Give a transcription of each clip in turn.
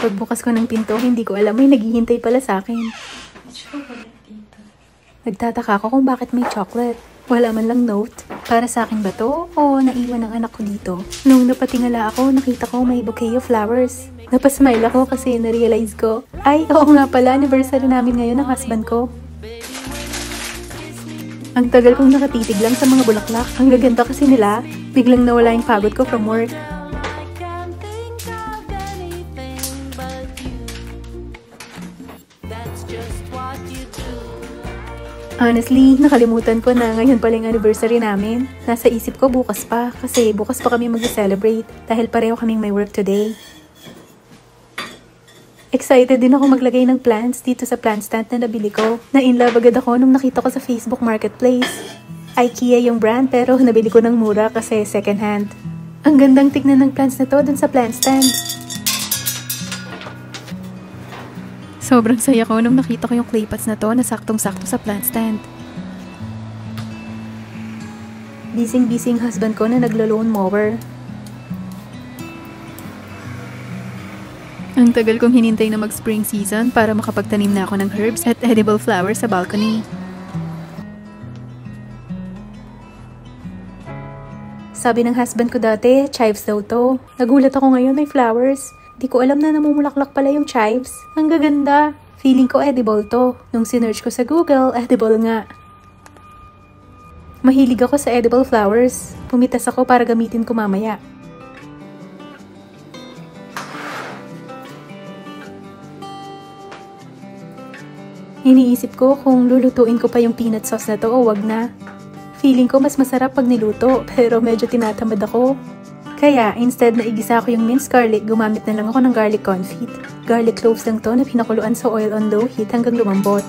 Pagbukas ko ng pinto, hindi ko alam may naghihintay pala sa akin. Nagtataka ako kung bakit may chocolate. Wala man lang note. Para sa akin ba to? O naiwan ng anak ko dito? Nung napatingala ako, nakita ko may bouquet of flowers. Napasmile ako kasi na-realize ko, ay, oo nga pala, anniversary namin ngayon ng husband ko. Ang tagal kong nakatitig lang sa mga bulaklak. Ang gaganda kasi nila. Biglang nawala yung pagod ko from work. Honestly, nakalimutan ko na ngayon pala yung anniversary namin. Nasa isip ko bukas pa kasi bukas pa kami mag-celebrate dahil pareho kaming may work today. Excited din ako maglagay ng plants dito sa plant stand na nabili ko. Na-inlove agad ako nung nakita ko sa Facebook Marketplace. IKEA yung brand pero nabili ko ng mura kasi second hand. Ang gandang tignan ng plants na to dun sa plant stand. Sobrang saya ko nung nakita ko yung clay pots na to na saktong-sakto sa plant stand. Busy husband ko na naglo-lawn mower. Ang tagal kong hinintay na mag-spring season para makapagtanim na ako ng herbs at edible flowers sa balcony. Sabi ng husband ko dati, chives daw to. Nagulat ako ngayon may flowers. Di ko alam na namumulaklak pala yung chives. Ang gaganda. Feeling ko edible to. Nung sinearch ko sa Google, edible nga. Mahilig ako sa edible flowers. Pumitas ako para gamitin ko mamaya. Iniisip ko kung lulutuin ko pa yung peanut sauce na to o wag na. Feeling ko mas masarap pag niluto, pero medyo tinatamad ako. Kaya, instead na igisa ko yung minced garlic, gumamit na lang ako ng garlic confit. Garlic cloves lang to na pinakuluan sa oil on low heat hanggang lumambot.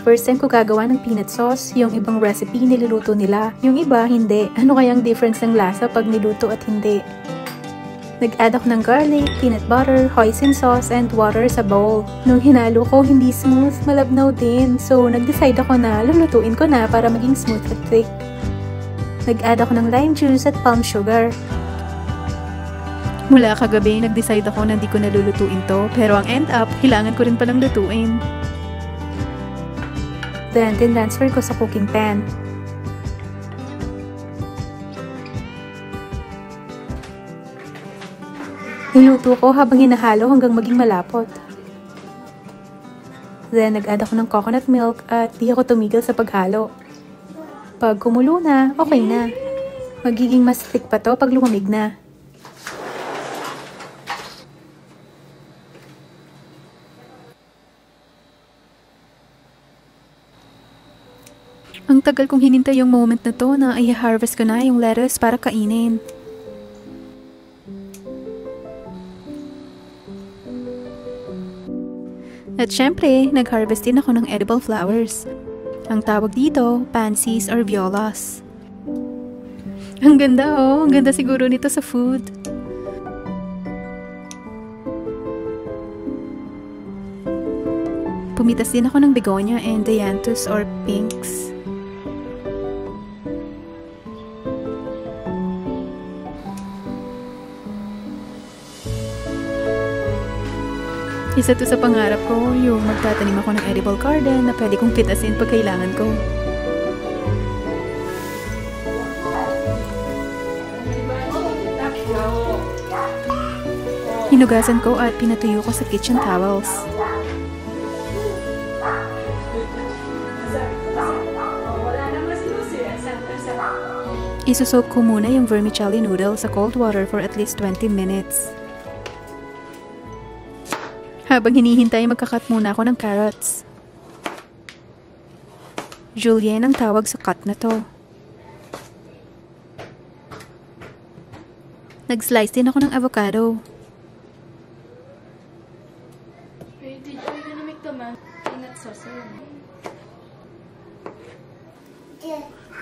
First time ko gagawa ng peanut sauce, yung ibang recipe niluluto nila. Yung iba, hindi. Ano kayang difference ng lasa pag niluto at hindi? Nag-add ako ng garlic, peanut butter, hoisin sauce, and water sa bowl. Nung hinalo ko, hindi smooth, malabnaw din. So, nag-decide ako na lulutuin ko na para maging smooth at thick. Nag-add ako ng lime juice at palm sugar. Mula kagabi, nag-decide ako na hindi ko nalulutuin to, pero ang end up, kailangan ko rin palang lutuin. Then, tinransfer ko sa cooking pan. Niluto ko habang hinahalo hanggang maging malapot. Then, nag-add ako ng coconut milk at di ako tumigil sa paghalo. Pag kumulo na, okay na. Magiging mas thick pa to pag lumamig na. Ang tagal kong hinintay yung moment na to na i-harvest ko na yung lettuce para kainin. At syempre, nag-harvest din ako ng edible flowers. Ang tawag dito, pansies or violas. Ang ganda oh, ang ganda siguro nito sa food. Pumitas din ako ng begonia and dianthus or pinks. Isa to sa pangarap ko, yung magtatanim ako ng edible garden na pwede kong pitasin pag kailangan ko. Hinugasan ko at pinatuyo ko sa kitchen towels. Isusok ko muna yung vermicelli noodles sa cold water for at least 20 minutes. Habang hinihintay, magkakat muna ako ng carrots. Julienne ang tawag sa cut na to. Nag-slice din ako ng avocado.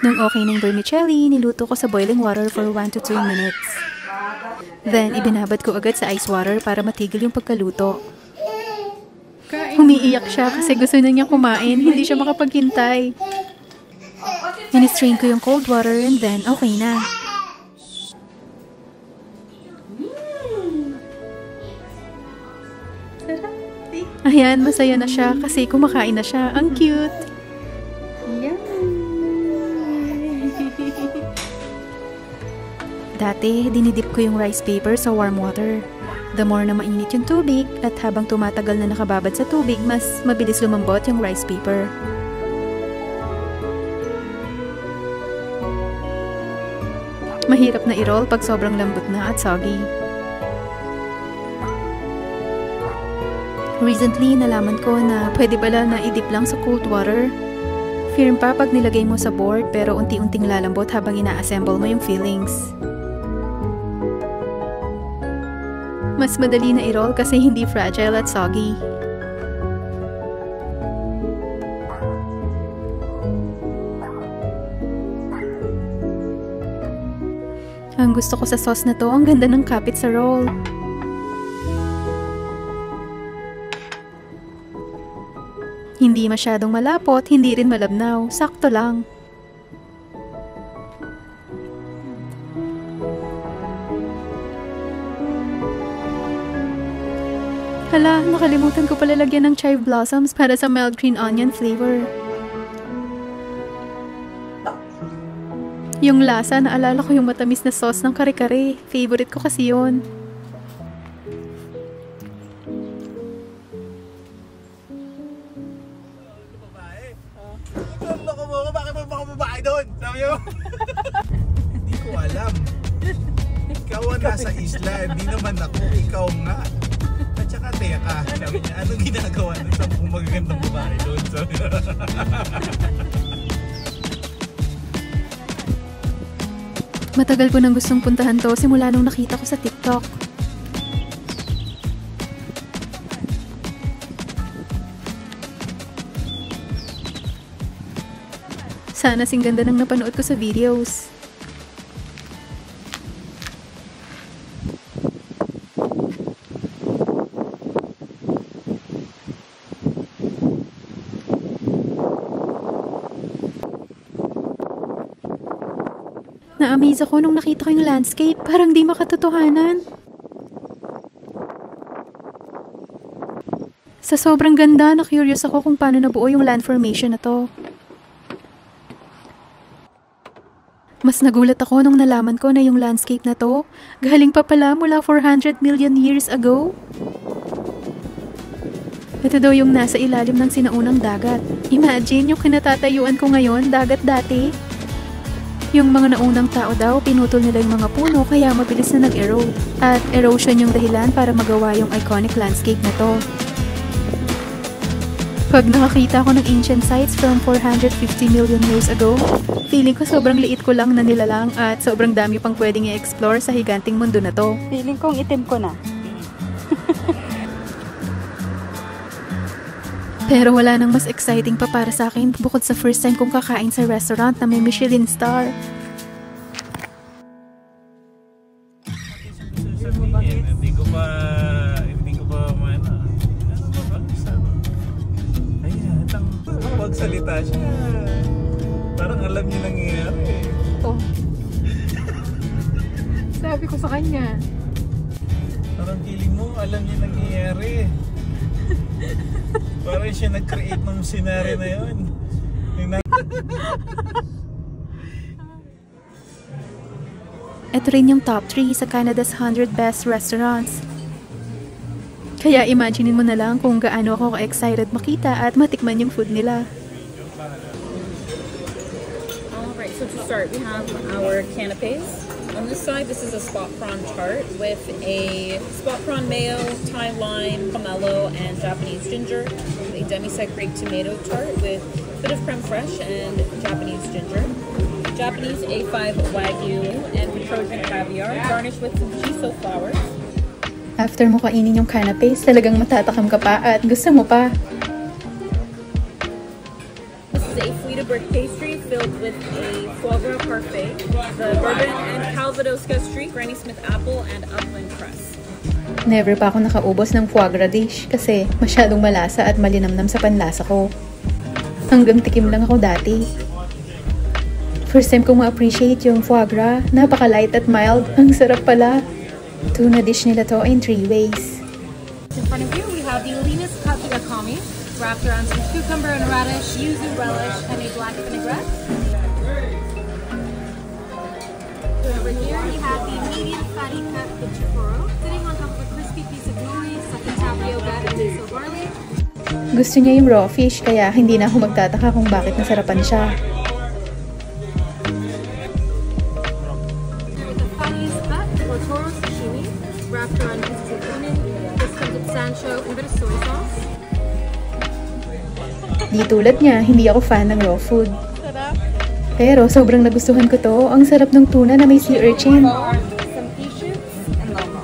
Nung okay ng vermicelli, niluto ko sa boiling water for 1 to 2 minutes. Then, ibinabad ko agad sa ice water para matigil yung pagkaluto. Umiiyak siya kasi gusto na niyang kumain, hindi siya makapaghintay. In-strain ko yung cold water and then okay na. Ayan, masaya na siya kasi kumakain na siya. Ang cute! Dati, dinidip ko yung rice paper sa warm water. The more na mainit yung tubig, at habang tumatagal na nakababad sa tubig, mas mabilis lumambot yung rice paper. Mahirap na i-roll pag sobrang lambot na at soggy. Recently, nalaman ko na pwede pala na i-dip lang sa cold water. Firm pa pag nilagay mo sa board pero unti-unting lalambot habang ina-assemble mo yung fillings. Mas madali na i-roll kasi hindi fragile at soggy. Ang gusto ko sa sauce na to, ang ganda ng kapit sa roll. Hindi masyadong malapot, hindi rin malabnaw, sakto lang. Hala, nakalimutan ko pala lagyan ng chive blossoms para sa mild green onion flavor. Yung lasa, naalala ko yung matamis na sauce ng kare-kare. Favorite ko kasi yun. Loko mo ako, bakit mo ba ako babae doon? Sabi mo? Hindi ko alam. Ikaw ang nasa isla, hindi naman ako. Ikaw nga. At saka teka, sabi niya, anong ginagawa ng 10 magagandang babae doon? Sabi niya. Matagal ko nang gustong puntahan to simula nung nakita ko sa TikTok. Sana sing ganda ng napanood ko sa videos. Na-amaze ako nung nakita ko yung landscape. Parang di makatotohanan. Sa sobrang ganda, na-curious ako kung paano nabuo yung land formation na to. Mas nagulat ako nung nalaman ko na yung landscape na to, galing pa pala mula 400 million years ago. Ito daw yung nasa ilalim ng sinaunang dagat. Imagine yung kinatatayuan ko ngayon, dagat dati. Yung mga naunang tao daw, pinutol nila yung mga puno kaya mabilis na nag-erode. At erosion yung dahilan para magawa yung iconic landscape na to. Pag nakakita ko ng ancient sites from 450 million years ago, feeling ko sobrang liit ko lang na nilalang at sobrang dami pang pwedeng i-explore sa higanting mundo na to. Feeling kong itim ko na. Pero wala nang mas exciting pa para sa akin bukod sa first time kong kakain sa restaurant na may Michelin star. Hindi ko pa ano ba sabi? Ayan, pagsalita siya. Parang alam niya nangyayari. Oh. Sabi ko sa kanya. Parang feeling mo, alam niya nangyayari. Parang siya nag-create ng scenario na yun. Ito rin yung top 3 sa Canada's 100 best restaurants. Kaya imaginein mo na lang kung gaano ako ka-excited makita at matikman yung food nila. Alright, so to start, we have our canapes. On this side, this is a spot prawn tart with a spot prawn mayo, Thai lime, pomelo, and Japanese ginger. A demi-sec grape tomato tart with a bit of creme fraiche and Japanese ginger. Japanese A5 Wagyu and Petrojan caviar, garnished with some shiso flowers. After mo kainin yung canapes, talagang matatakam ka pa at gusto mo pa. This is a Frida-brick pastry filled with a foie gras parfait, the bourbon and Calvados street, Granny Smith apple, and upland cress. Never pa ako nakaubos ng foie gras dish kasi masyadong malasa at malinamnam sa panlasa ko. Hanggang tikim lang ako dati. First time kong ma-appreciate yung foie gras, napaka-light at mild, ang sarap pala. Tuna dish nila to in 3 ways. In front of you, we have the Linus Cut yakami, wrapped around some cucumber and radish, yuzu relish, and a black vinaigrette. Over here we have the medium fatty cut bichiporo, sitting on top of a crispy piece of nori, second tapioca, and miso barley. Gusto niya yung raw fish, kaya hindi na ako magtataka kung bakit nasarapan siya. The fattiest cut, or toro sashimi, wrapped around pieces of lemon. This comes with sancho and a bit of soy sauce. Di tulad niya, hindi ako fan ng raw food. Pero sobrang nagustuhan ko to. Ang sarap ng tuna na may sea urchin. Some pea shoots and lomo.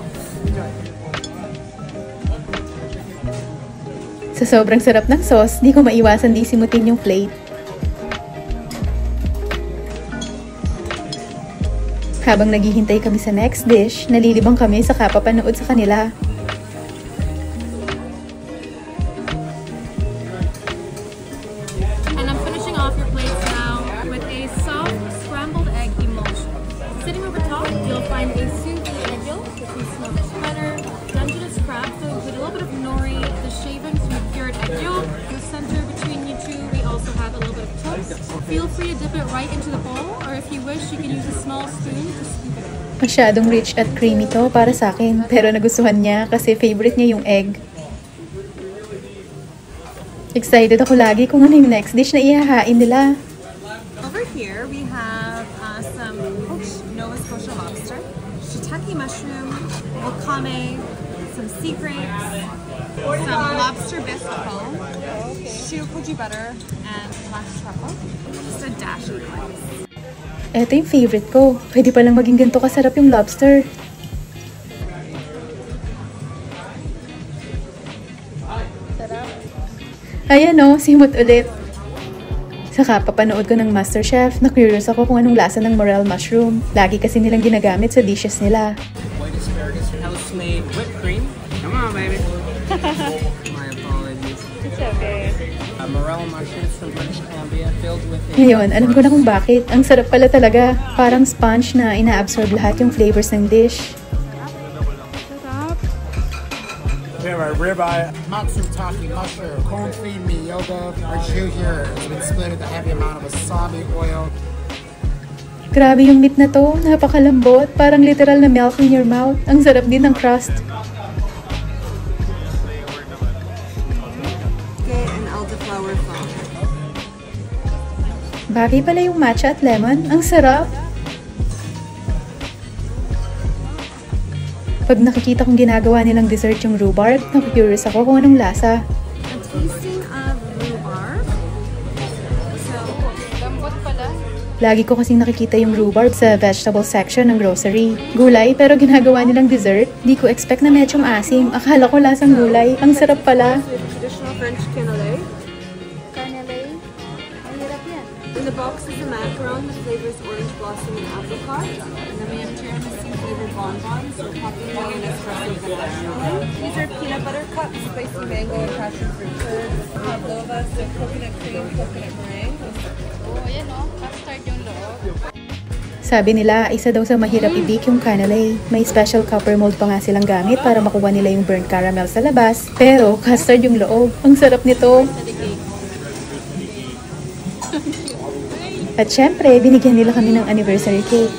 Sa sobrang sarap ng sauce, di ko maiwasan di simutin yung plate. Habang naghihintay kami sa next dish, nalilibang kami sa kapapanood sa kanila. And I'm finishing off your plates now with a soft scrambled egg emulsion. Sitting over top, you'll find a sous vide egg yolk with some smoked butter, Dungeness crab, so include a little bit of nori, the shavings from the cured egg yolk. In the center between you two, we also have a little bit of toast. Feel free to dip it right into the bowl, or if you wish, you can use a small spoon to scoop it in. Masyadong rich at creamy to para sa akin, pero nagustuhan niya kasi favorite niya yung egg. Excited ako lagi kung ano yung next dish na ihahain nila. Over here, we have some poached Nova Scotia lobster, shiitake mushroom, wakame, some sea grapes, some lobster biscuit, shiokoji butter, and black truffle. Just a dash of rice. Ito yung favorite ko. Pwede palang maging ganito kasarap yung lobster. Ayan o, simot ulit. Saka papanood ko ng MasterChef, na-curious ako kung anong lasa ng morel mushroom. Lagi kasi nilang ginagamit sa dishes nila. White asparagus, house-made whipped cream. Come on, baby. My apologies. It's okay. Morel mushrooms from British Columbia, filled with Ngayon, alam ko na kung bakit. Ang sarap pala talaga. Parang sponge na ina-absorb lahat yung flavors ng dish. We have our ribeye, matsutake mushroom, corn-free miyoga. Our jus here has been split with a heavy amount of wasabi oil. Grabe yung meat na to. Napakalambot. Parang literal na melt in your mouth. Ang sarap din ng crust. And elderflower foam. Bagay pala yung matcha at lemon. Ang sarap. Pag nakikita kong ginagawa nilang dessert yung rhubarb, naku-curious ako kung anong lasa. A tasting of rhubarb. So, lambot pala. Lagi ko kasing nakikita yung rhubarb sa vegetable section ng grocery. Gulay, pero ginagawa nilang dessert. Di ko expect na medyo asim. Akala ko lasang gulay. Ang sarap pala. Traditional French cannelé. Cannelé? Ang hirap yan. In the box is a macaron. The flavor is orange blossom and apricot. And then we have tiramisu flavored bonbons. So popular in espresso ganache. These are peanut butter cups, spicy mango and passion fruit curds. Pavlova, so coconut cream, coconut meringue. Oh, ayan o. Custard yung loob. Sabi nila, isa daw sa mahirap i-bake yung cannelé. May special copper mold pa nga silang gamit para makuha nila yung burnt caramel sa labas. Pero custard yung loob. Ang sarap nito. At syempre, binigyan nila kami ng anniversary cake.